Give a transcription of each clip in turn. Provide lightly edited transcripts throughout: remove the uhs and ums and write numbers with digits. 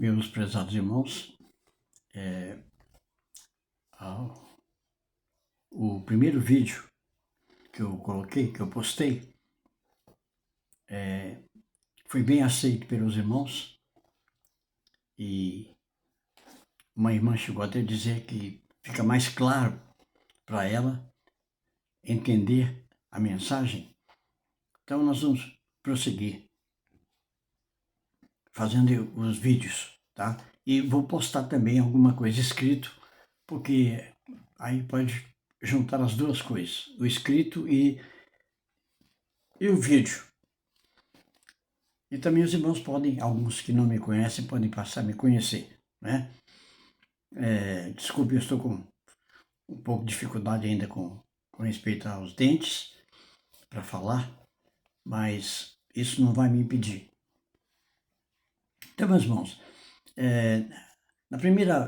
Meus prezados irmãos, o primeiro vídeo que eu coloquei, que eu postei, foi bem aceito pelos irmãos e uma irmã chegou até a dizer que fica mais claro para ela entender a mensagem. Então nós vamos prosseguir fazendo os vídeos, tá? E vou postar também alguma coisa escrito, porque aí pode juntar as duas coisas, o escrito e o vídeo. E também os irmãos podem, alguns que não me conhecem, podem passar a me conhecer, né? Desculpe, eu estou com um pouco de dificuldade ainda com respeito aos dentes para falar, mas isso não vai me impedir. Então, meus irmãos, no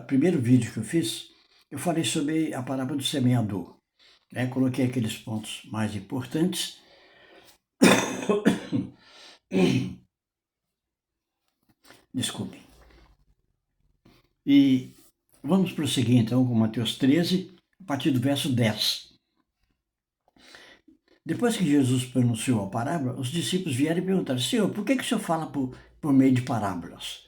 primeiro vídeo que eu fiz, eu falei sobre a parábola do semeador. Coloquei aqueles pontos mais importantes. Desculpe. E vamos prosseguir então com Mateus 13, a partir do verso 10. Depois que Jesus pronunciou a parábola, os discípulos vieram e perguntaram: Senhor, por que o Senhor fala por meio de parábolas?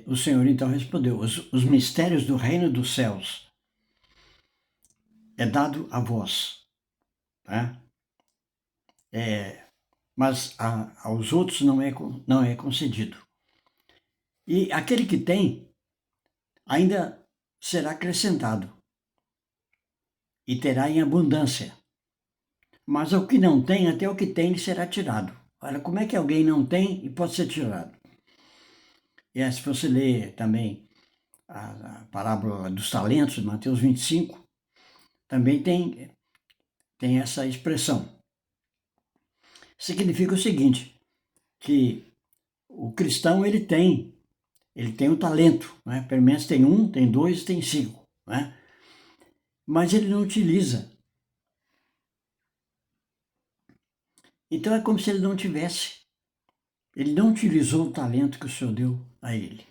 O Senhor então respondeu: os mistérios do reino dos céus é dado a vós, né? Mas aos outros não é concedido. E aquele que tem ainda será acrescentado e terá em abundância. Mas ao que não tem, até o que tem lhe será tirado. Olha, como é que alguém não tem e pode ser tirado? E se você ler também a parábola dos talentos, Mateus 25, também tem essa expressão. Significa o seguinte, que o cristão ele tem o talento, né? Pelo menos tem 1, tem 2, tem 5, né? Mas ele não utiliza. Então é como se ele não tivesse. Ele não utilizou o talento que o Senhor deu a ele.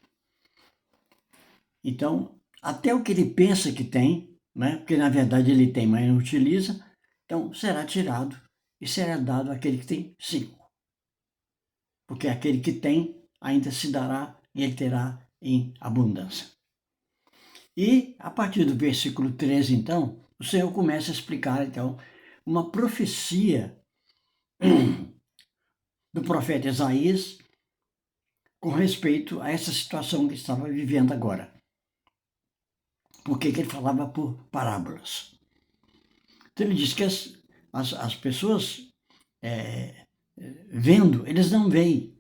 Então, até o que ele pensa que tem, né? Porque na verdade ele tem, mas não utiliza, então será tirado e será dado àquele que tem 5. Porque aquele que tem ainda se dará e ele terá em abundância. E a partir do versículo 13, então, o Senhor começa a explicar, então, uma profecia do profeta Isaías com respeito a essa situação que estava vivendo agora. Por que ele falava por parábolas? Então ele diz que as pessoas vendo, eles não veem.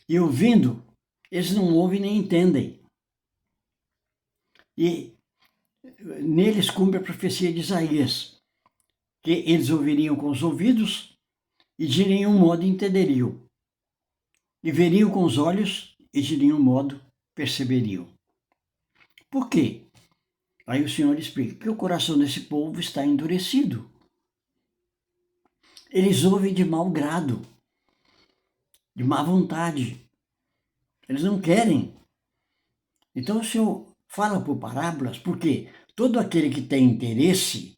E ouvindo, eles não ouvem nem entendem. E neles cumpre a profecia de Isaías, que eles ouviriam com os ouvidos e de nenhum modo entenderiam. E veriam com os olhos e de nenhum modo perceberiam. Por quê? Aí o Senhor explica que o coração desse povo está endurecido. Eles ouvem de mau grado, de má vontade. Eles não querem. Então o Senhor fala por parábolas, porque todo aquele que tem interesse,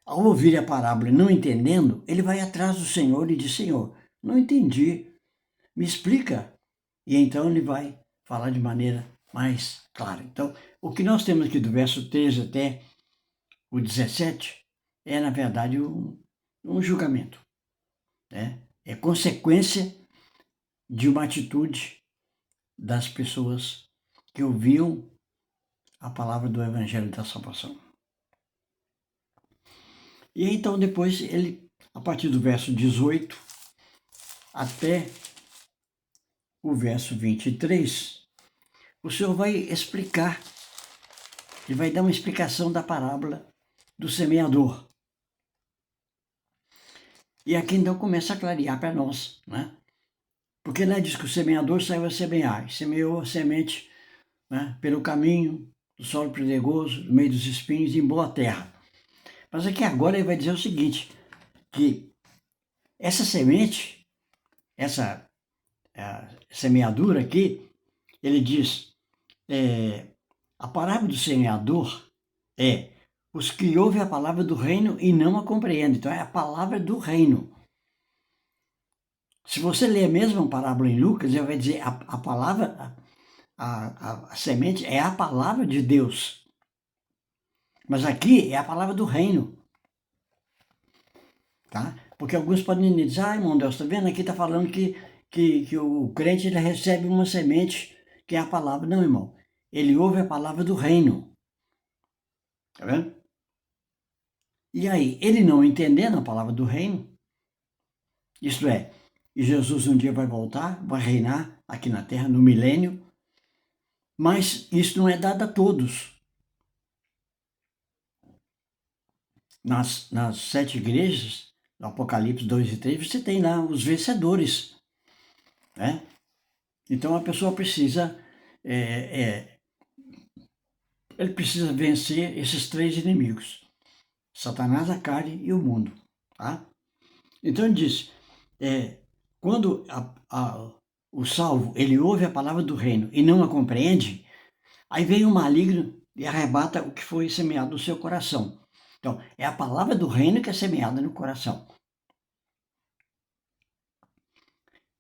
ao ouvir a parábola e não entendendo, ele vai atrás do Senhor e diz: Senhor, não entendi, me explica. E então ele vai falar de maneira mais clara. Então, o que nós temos aqui do verso 13 até o 17 é, na verdade, um julgamento. Né? É consequência de uma atitude das pessoas que ouviam a palavra do Evangelho da Salvação. E então depois ele, a partir do verso 18 até o verso 23, o Senhor vai explicar, ele vai dar uma explicação da parábola do semeador. E aqui então começa a clarear para nós, né? Porque lá diz que o semeador saiu a semear, e semeou a semente, né, pelo caminho do solo pedregoso, no meio dos espinhos, em boa terra. Mas aqui agora ele vai dizer o seguinte, que essa semente, essa semeadura aqui, ele diz, a parábola do semeador é os que ouvem a palavra do reino e não a compreendem. Então é a palavra do reino. Se você ler a mesma parábola em Lucas, ele vai dizer a palavra, a semente é a palavra de Deus. Mas aqui é a palavra do reino. Tá? Porque alguns podem dizer, irmão Deus, está vendo? Aqui está falando que o crente ele recebe uma semente que é a palavra. Não, irmão. Ele ouve a palavra do reino. Tá vendo? E aí, ele não entendendo a palavra do reino, isto é, e Jesus um dia vai voltar, vai reinar aqui na terra no milênio, mas isso não é dado a todos. Nas 7 igrejas, no Apocalipse 2 e 3, você tem lá os vencedores. Né? Então a pessoa precisa, ele precisa vencer esses 3 inimigos. Satanás, a carne e o mundo. Tá? Então ele diz, quando o salvo ele ouve a palavra do reino e não a compreende, aí vem o maligno e arrebata o que foi semeado no seu coração. Então, é a palavra do reino que é semeada no coração.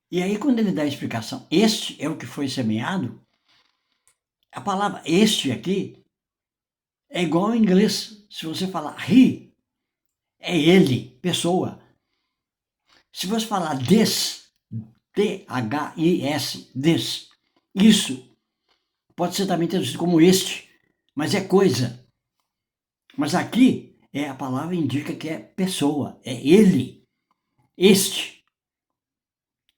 E aí, quando ele dá a explicação, este é o que foi semeado, a palavra este aqui é igual ao inglês. Se você falar he, é ele, pessoa. Se você falar this, T-H-I-S, this, isso, pode ser também traduzido como este, mas é coisa. Mas aqui a palavra indica que é pessoa, é ele. Este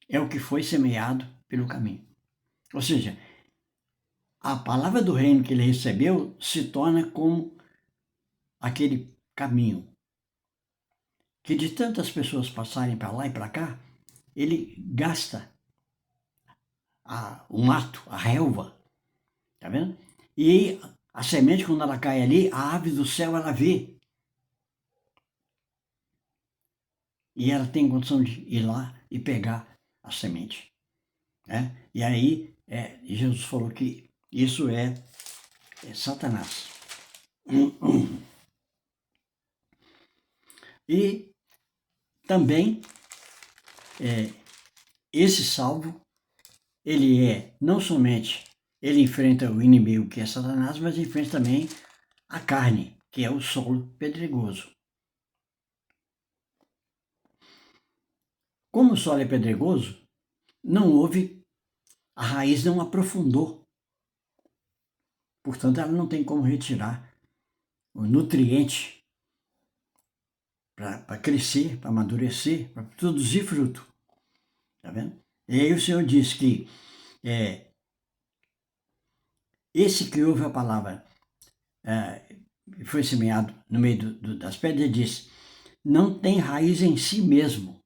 é o que foi semeado pelo caminho. Ou seja, a palavra do reino que ele recebeu se torna como aquele caminho. Que de tantas pessoas passarem para lá e para cá, ele gasta o mato, a relva. Tá vendo? E a semente, quando ela cai ali, a ave do céu ela vê. E ela tem condição de ir lá e pegar a semente. Né? E aí Jesus falou que isso é Satanás. E também esse salvo, ele não somente, ele enfrenta o inimigo que é Satanás, mas enfrenta também a carne, que é o solo pedregoso. Como o solo é pedregoso, não houve, a raiz não aprofundou. Portanto, ela não tem como retirar o nutriente para crescer, para amadurecer, para produzir fruto. Tá vendo? E aí o Senhor diz que esse que ouve a palavra foi semeado no meio das pedras, ele diz, não tem raiz em si mesmo,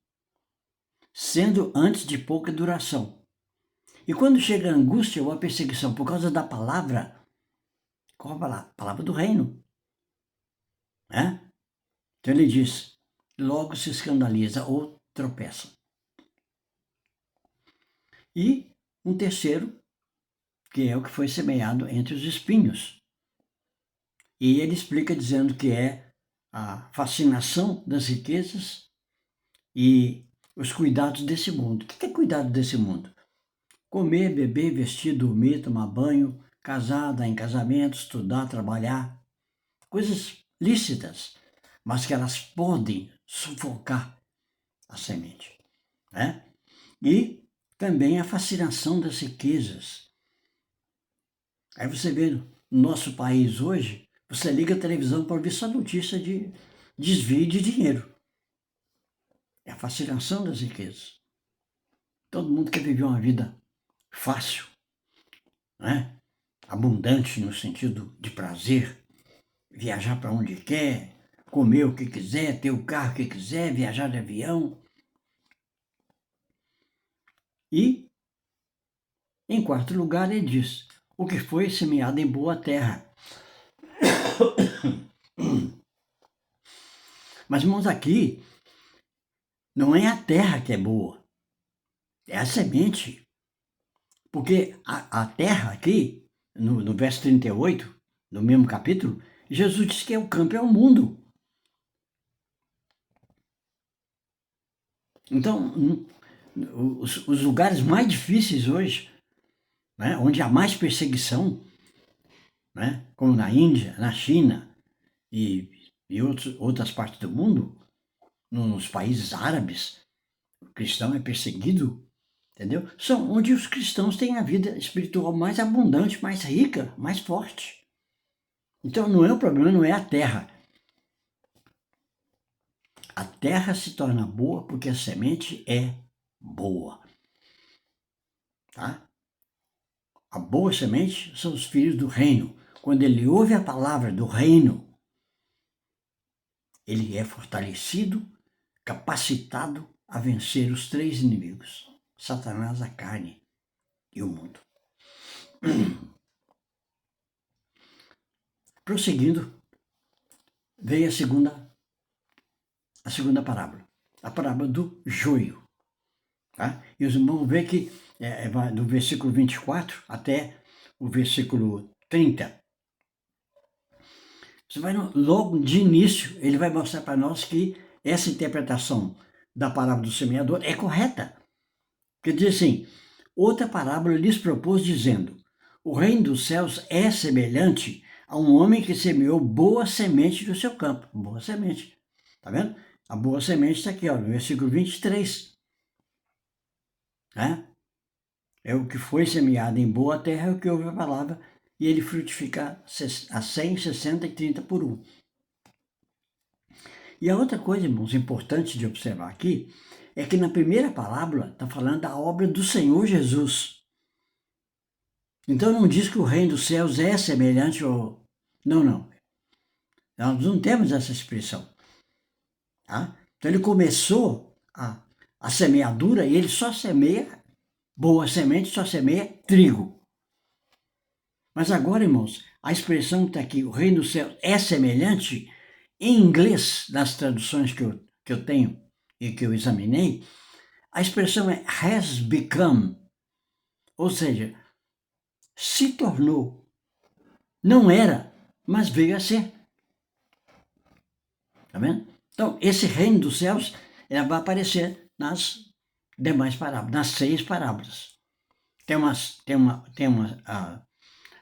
sendo antes de pouca duração. E quando chega a angústia ou a perseguição por causa da palavra, qual a palavra? A palavra do reino. Né? Então ele diz, logo se escandaliza ou tropeça. E um terceiro, que é o que foi semeado entre os espinhos. E ele explica dizendo que é a fascinação das riquezas e os cuidados desse mundo. O que é cuidado desse mundo? Comer, beber, vestir, dormir, tomar banho, casar, dar em casamento, estudar, trabalhar. Coisas lícitas, mas que elas podem sufocar a semente. Né? E também a fascinação das riquezas. Aí você vê no nosso país hoje, você liga a televisão para ver só notícia de desvio de dinheiro. É a fascinação das riquezas. Todo mundo quer viver uma vida fácil, né? Abundante no sentido de prazer, viajar para onde quer, comer o que quiser, ter o carro que quiser, viajar de avião. E, em quarto lugar, ele diz, o que foi semeado em boa terra. Mas, irmãos, aqui não é a terra que é boa. É a semente. Porque a terra aqui, no verso 38, no mesmo capítulo, Jesus diz que o campo é o mundo. Então, os lugares mais difíceis hoje, né, onde há mais perseguição, né, como na Índia, na China e outras partes do mundo, nos países árabes, o cristão é perseguido, entendeu? São onde os cristãos têm a vida espiritual mais abundante, mais rica, mais forte. Então não é o problema, não é a terra. A terra se torna boa porque a semente é boa. Tá? A boa semente são os filhos do reino. Quando ele ouve a palavra do reino, ele é fortalecido, capacitado a vencer os três inimigos: Satanás, a carne e o mundo. Prosseguindo, veio a segunda parábola, a parábola do joio. Tá? E os irmãos vão ver que vai do versículo 24 até o versículo 30. Você vai logo de início, ele vai mostrar para nós que essa interpretação da parábola do semeador é correta. Porque diz assim: outra parábola lhes propôs, dizendo: o reino dos céus é semelhante a um homem que semeou boa semente no seu campo. Boa semente. Tá vendo? A boa semente está aqui, ó, no versículo 23. Né? É o que foi semeado em boa terra, é o que ouve a palavra, e ele frutifica a 100, 60 e 30 por um. E a outra coisa, irmãos, importante de observar aqui, é que na primeira parábola está falando da obra do Senhor Jesus. Então não diz que o reino dos céus é semelhante ao... Não, não. Nós não temos essa expressão. Tá? Então ele começou a semeadura e ele só semeia boa semente, só semeia trigo. Mas agora, irmãos, a expressão que está aqui, o reino dos céus é semelhante, em inglês, nas traduções que eu tenho e que eu examinei, a expressão é has become, ou seja, se tornou. Não era, mas veio a ser. Tá vendo? Então, esse reino dos céus vai aparecer nas demais parábolas, nas 6 parábolas. Tem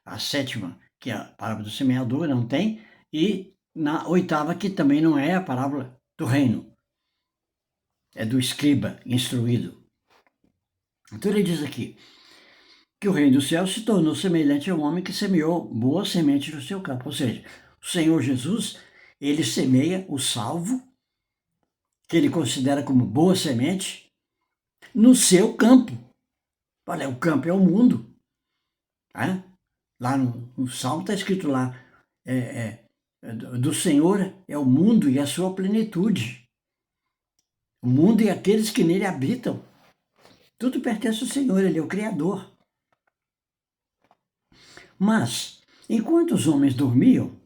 a sétima, que é a parábola do semeador, não tem, e na 8ª, que também não é a parábola do reino, é do escriba instruído. Então ele diz aqui que o reino dos céus se tornou semelhante a um homem que semeou boa semente no seu campo. Ou seja, o Senhor Jesus, ele semeia o salvo, que ele considera como boa semente, no seu campo. Olha, o campo é o mundo. Tá? Lá no Salmo está escrito lá, do Senhor é o mundo e a sua plenitude. O mundo e aqueles que nele habitam. Tudo pertence ao Senhor, ele é o Criador. Mas, enquanto os homens dormiam,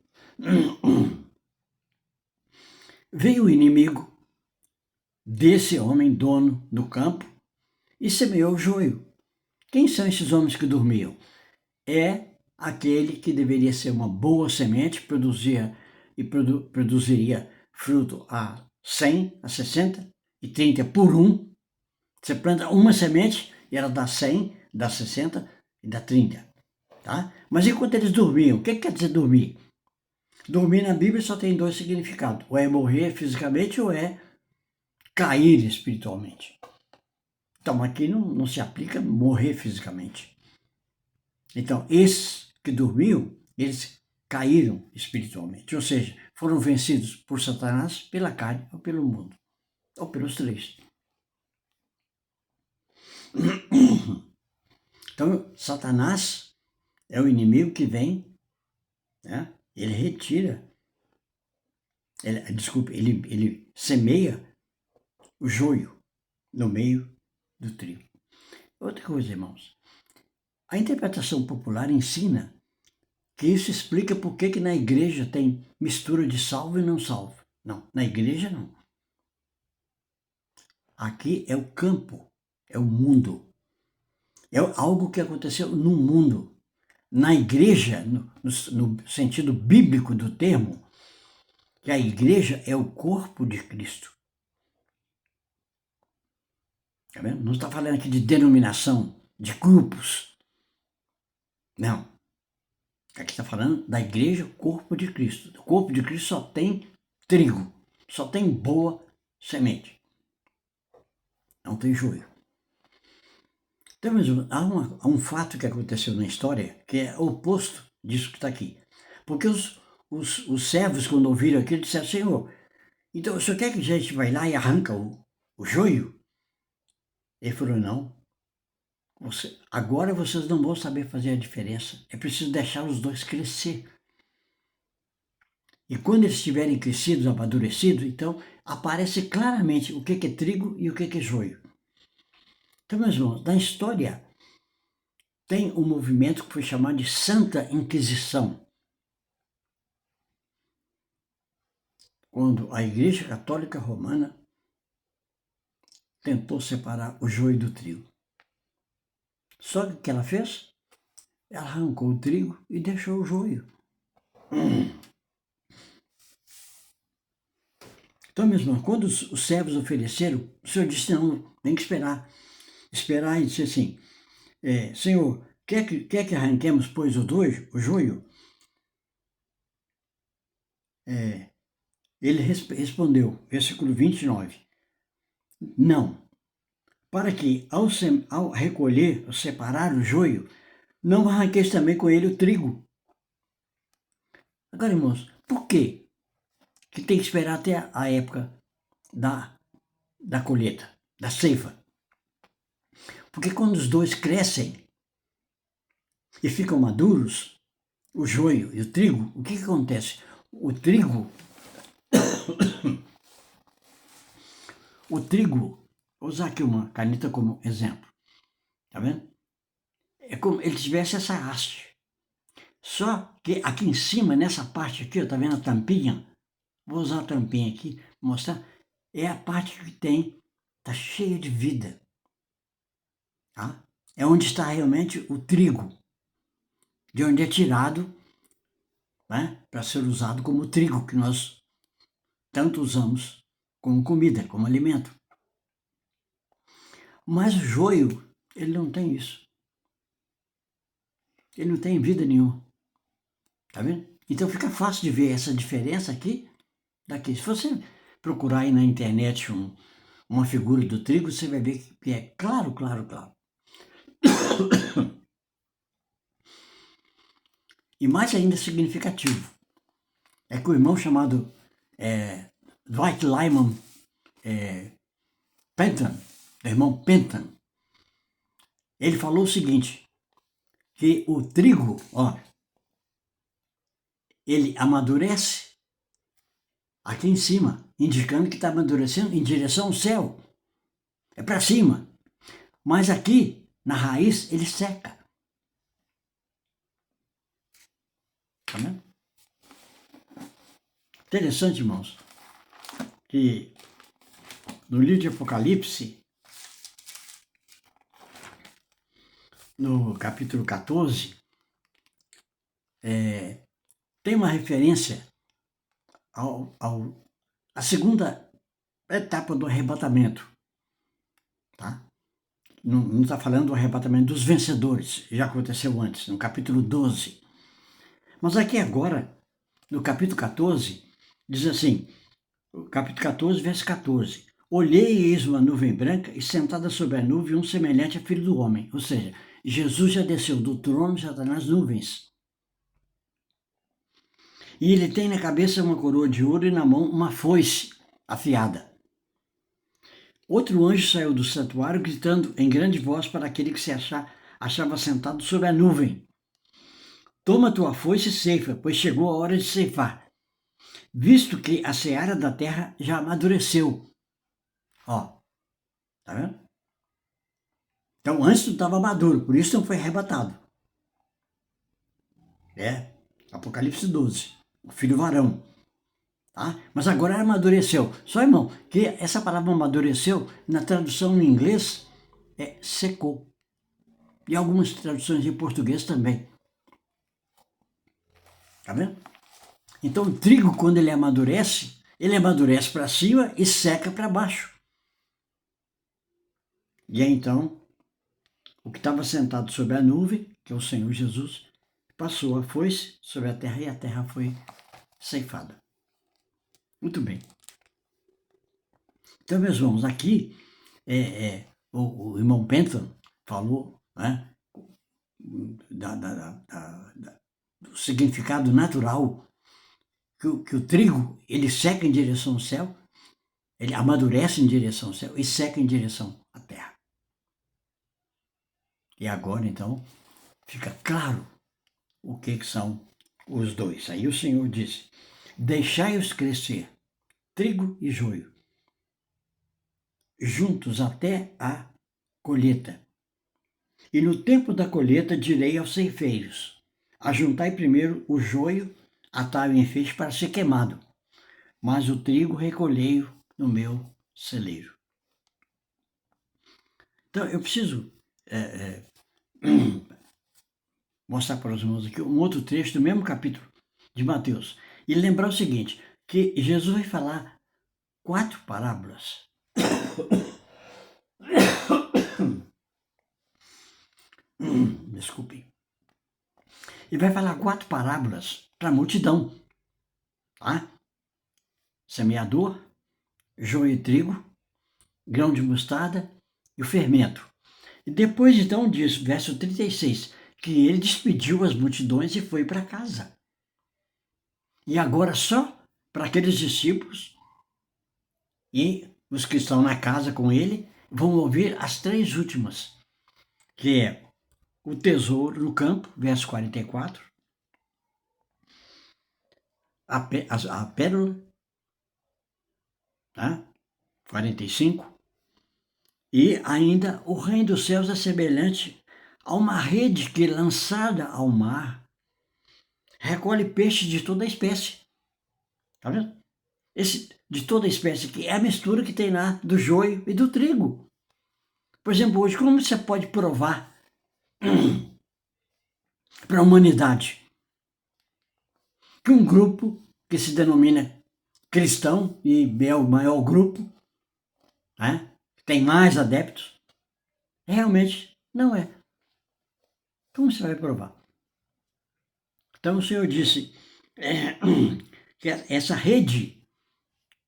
veio o inimigo desse homem, dono do campo, e semeou o joio. Quem são esses homens que dormiam? É aquele que deveria ser uma boa semente, produziria fruto a 100, a 60 e 30 por um. Você planta uma semente e ela dá 100, dá 60 e dá 30. Tá? Mas enquanto eles dormiam, o que quer dizer dormir? Dormir na Bíblia só tem 2 significados. Ou é morrer fisicamente ou é cair espiritualmente. Então aqui não se aplica morrer fisicamente. Então esses que dormiam, eles caíram espiritualmente. Ou seja, foram vencidos por Satanás, pela carne ou pelo mundo. Ou pelos 3. Então Satanás é o inimigo que vem, né? Ele retira, ele semeia o joio no meio do trigo. Outra coisa, irmãos, a interpretação popular ensina que isso explica por que na igreja tem mistura de salvo e não salvo. Não, na igreja não. Aqui é o campo. é o mundo. É algo que aconteceu no mundo. Na igreja, no sentido bíblico do termo, que a igreja é o corpo de Cristo. Tá vendo? Não está falando aqui de denominação, de grupos. Não. Aqui está falando da igreja, corpo de Cristo. O corpo de Cristo só tem trigo, só tem boa semente. Não tem joio. Então, há um fato que aconteceu na história que é oposto disso que está aqui. Porque os servos, quando ouviram aquilo, disseram: Senhor, então o senhor quer que a gente vai lá e arranca o joio? Ele falou: não. Agora vocês não vão saber fazer a diferença. É preciso deixar os dois crescer. E quando eles estiverem crescidos, amadurecidos, então aparece claramente o que é trigo e o que é joio. Então, meus irmãos, na história tem um movimento que foi chamado de Santa Inquisição. Quando a Igreja Católica Romana tentou separar o joio do trigo. Só que o que ela fez? Ela arrancou o trigo e deixou o joio. Então, meus irmãos, quando os servos ofereceram, o Senhor disse: não, tem que esperar. Esperar e disse assim: Senhor, quer que arranquemos, pois, o joio? Ele respondeu, versículo 29, não, para que ao recolher, separar o joio, não arranqueis também com ele o trigo. Agora, irmãos, por quê que tem que esperar até a época da colheita, da ceifa? Porque quando os dois crescem e ficam maduros, o joio e o trigo, o que acontece? O trigo, vou usar aqui uma caneta como exemplo, tá vendo? É como ele tivesse essa haste. Só que aqui em cima, nessa parte aqui, ó, tá vendo a tampinha? Vou usar a tampinha aqui, mostrar. É a parte que tá cheia de vida. Tá? É onde está realmente o trigo, de onde é tirado, né, para ser usado como trigo, que nós tanto usamos como comida, como alimento. Mas o joio, ele não tem isso. Ele não tem vida nenhuma. Tá vendo? Então fica fácil de ver essa diferença aqui daqui. Se você procurar aí na internet uma figura do trigo, você vai ver que é claro, claro, claro. E mais ainda significativo é que o irmão chamado Dwight Lyman Penton, o irmão Penton, ele falou o seguinte, que o trigo, ó, ele amadurece aqui em cima, indicando que está amadurecendo em direção ao céu. É para cima. Mas aqui, na raiz, ele seca. Tá vendo? Interessante, irmãos, que no livro de Apocalipse, no capítulo 14, tem uma referência à segunda etapa do arrebatamento. Tá? Não está falando do arrebatamento dos vencedores, já aconteceu antes, no capítulo 12. Mas aqui agora, no capítulo 14, diz assim, capítulo 14, verso 14. Olhei e eis uma nuvem branca e sentada sobre a nuvem um semelhante a filho do homem. Ou seja, Jesus já desceu do trono, já está nas nuvens. E ele tem na cabeça uma coroa de ouro e na mão uma foice afiada. Outro anjo saiu do santuário gritando em grande voz para aquele que se achava sentado sobre a nuvem. Toma tua foice e ceifa, pois chegou a hora de ceifar, visto que a seara da terra já amadureceu. Ó, tá vendo? Então antes não estava maduro, por isso não foi arrebatado. Apocalipse 12, o filho varão. Tá? Mas agora amadureceu. Só, irmão, que essa palavra amadureceu, na tradução em inglês, secou. E algumas traduções em português também. Tá vendo? Então o trigo, quando ele amadurece para cima e seca para baixo. E aí, então, o que estava sentado sobre a nuvem, que é o Senhor Jesus, passou a foice sobre a terra e a terra foi ceifada. Muito bem. Então, meus irmãos, aqui o irmão Penton falou, né, do significado natural que o trigo ele seca em direção ao céu, ele amadurece em direção ao céu e seca em direção à terra. E agora, então, fica claro o que são os dois. Aí o Senhor disse: deixai-os crescer, trigo e joio, juntos até a colheita. E no tempo da colheita direi aos ceifeiros: ajuntai primeiro o joio, atai-o em feixe para ser queimado, mas o trigo recolhei-o no meu celeiro. Então, eu preciso mostrar para os irmãos aqui um outro trecho do mesmo capítulo de Mateus. E lembrar o seguinte, que Jesus vai falar 4 parábolas. Desculpe. Ele vai falar 4 parábolas para a multidão. Tá? Semeador, joio e trigo, grão de mostarda e o fermento. E depois então diz, verso 36, que ele despediu as multidões e foi para casa. E agora só para aqueles discípulos e os que estão na casa com ele vão ouvir as 3 últimas, que é o tesouro no campo, verso 44, a pérola, tá? 45, e ainda o reino dos céus é semelhante a uma rede que, lançada ao mar, recolhe peixes de toda espécie. Tá vendo? Esse de toda espécie que é a mistura que tem lá do joio e do trigo. Por exemplo, hoje, como você pode provar para a humanidade que um grupo que se denomina cristão e é o maior grupo, né, tem mais adeptos, realmente não é. Como você vai provar? Então o Senhor disse que essa rede,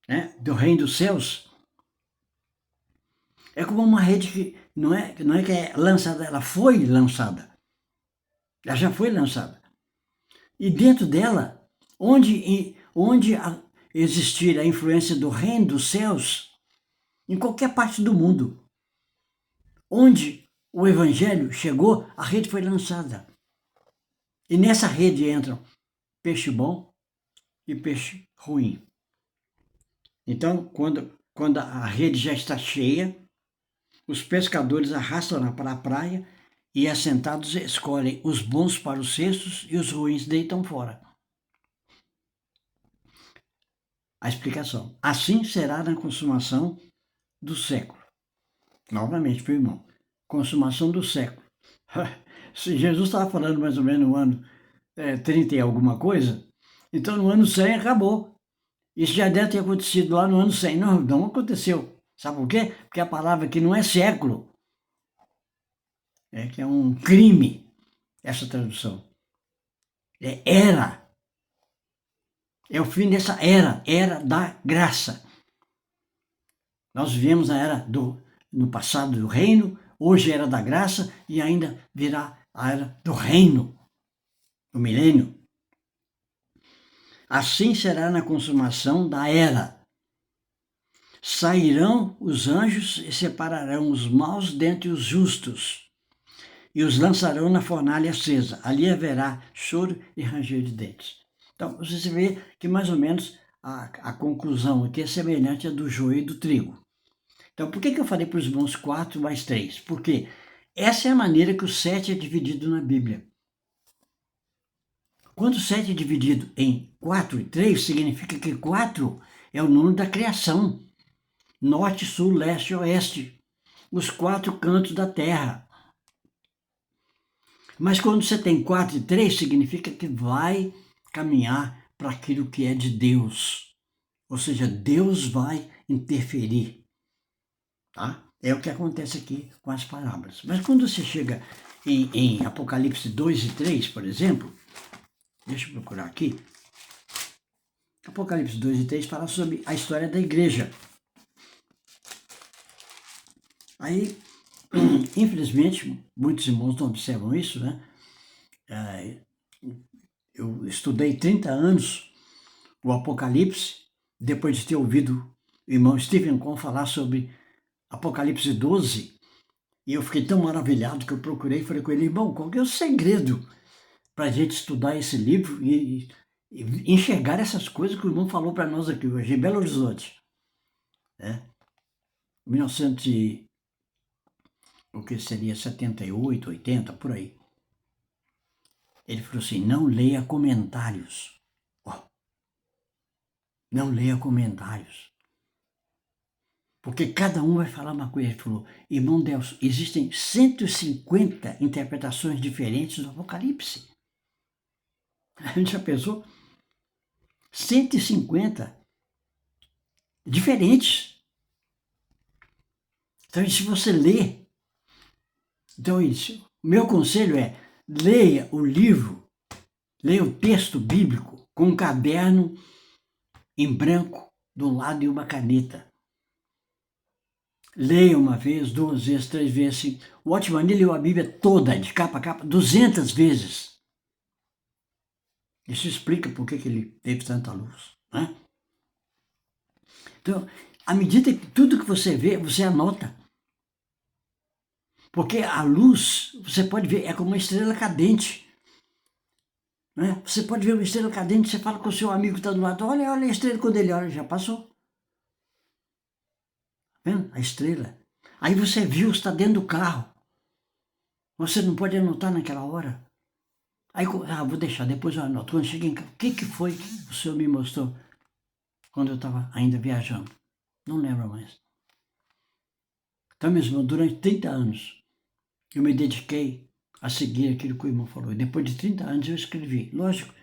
né, do reino dos céus é como uma rede que não é que é lançada, ela foi lançada. Ela já foi lançada. E dentro dela, onde existir a influência do reino dos céus, em qualquer parte do mundo, onde o evangelho chegou, a rede foi lançada. E nessa rede entram peixe bom e peixe ruim. Então, quando a rede já está cheia, os pescadores arrastam-na para a praia e, assentados, escolhem os bons para os cestos e os ruins deitam fora. A explicação. Assim será na consumação do século. Novamente, meu irmão. Consumação do século. Se Jesus estava falando mais ou menos no ano 30 e alguma coisa, então no ano 100 acabou. Isso já deve ter acontecido lá no ano 100. Não aconteceu. Sabe por quê? Porque a palavra aqui não é século. É que é um crime, essa tradução. É era. É o fim dessa era da graça. Nós vivemos a era no passado do reino, hoje é a era da graça e ainda virá a era do reino, do milênio. Assim será na consumação da era. Sairão os anjos e separarão os maus dentre os justos, e os lançarão na fornalha acesa. Ali haverá choro e ranger de dentes. Então, você vê que mais ou menos a conclusão aqui é semelhante à do joio e do trigo. Então, por que eu falei para os irmãos 4 mais 3? Porque essa é a maneira que o 7 é dividido na Bíblia. Quando o 7 é dividido em 4 e 3, significa que 4 é o número da criação. Norte, sul, leste e oeste. os 4 cantos da terra. Mas quando você tem 4 e 3, significa que vai caminhar para aquilo que é de Deus. Ou seja, Deus vai interferir. Tá? É o que acontece aqui com as parábolas. Mas quando você chega em Apocalipse 2 e 3, por exemplo, deixa eu procurar aqui. Apocalipse 2 e 3 fala sobre a história da igreja. Aí, infelizmente, muitos irmãos não observam isso, né? Eu estudei 30 anos o Apocalipse, depois de ter ouvido o irmão Stephen Con falar sobre Apocalipse 12, e eu fiquei tão maravilhado que eu procurei e falei com ele, irmão, qual que é o segredo para a gente estudar esse livro e enxergar essas coisas que o irmão falou para nós aqui hoje, em Belo Horizonte? 1900 o que seria 78, 80, por aí. Ele falou assim, não leia comentários. Não leia comentários. Porque cada um vai falar uma coisa. Ele falou, irmão Delcio, existem 150 interpretações diferentes do Apocalipse. A gente já pensou? 150 diferentes. Então, se você lê, então isso, o meu conselho é, leia o livro, leia o texto bíblico com um caderno em branco do lado e uma caneta. Leia uma vez, 2 vezes, 3 vezes, assim. O Watchman leu a Bíblia toda, de capa a capa, 200 vezes. Isso explica por que ele teve tanta luz, né? Então, à medida que tudo que você vê, você anota. Porque a luz, você pode ver, é como uma estrela cadente. Né? Você pode ver uma estrela cadente, você fala com o seu amigo que está do lado, olha a estrela, quando ele olha, já passou. Tá vendo? A estrela. Aí você viu, está dentro do carro. Você não pode anotar naquela hora. Aí, vou deixar, depois eu anoto. Quando cheguei em casa, o que foi que o senhor me mostrou quando eu estava ainda viajando? Não lembro mais. Então, mesmo, durante 30 anos, eu me dediquei a seguir aquilo que o irmão falou. E depois de 30 anos eu escrevi. Lógico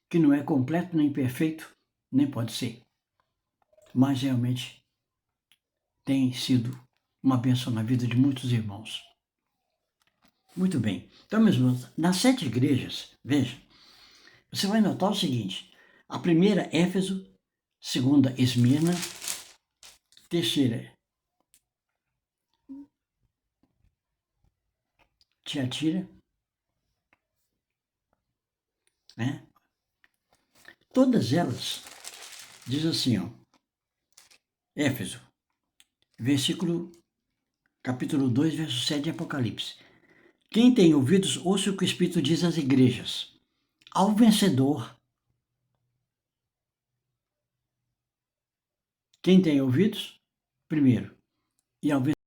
que não é completo, nem perfeito, nem pode ser. Mas realmente tem sido uma bênção na vida de muitos irmãos. Muito bem. Então, meus irmãos, nas 7 igrejas, veja, você vai notar o seguinte: a primeira, Éfeso, segunda, Esmirna, terceira, Tiatira, né? Todas elas, diz assim, ó, Éfeso, capítulo 2, verso 7 de Apocalipse. Quem tem ouvidos, ouça o que o Espírito diz às igrejas. Ao vencedor. Quem tem ouvidos, primeiro. E ao vencedor.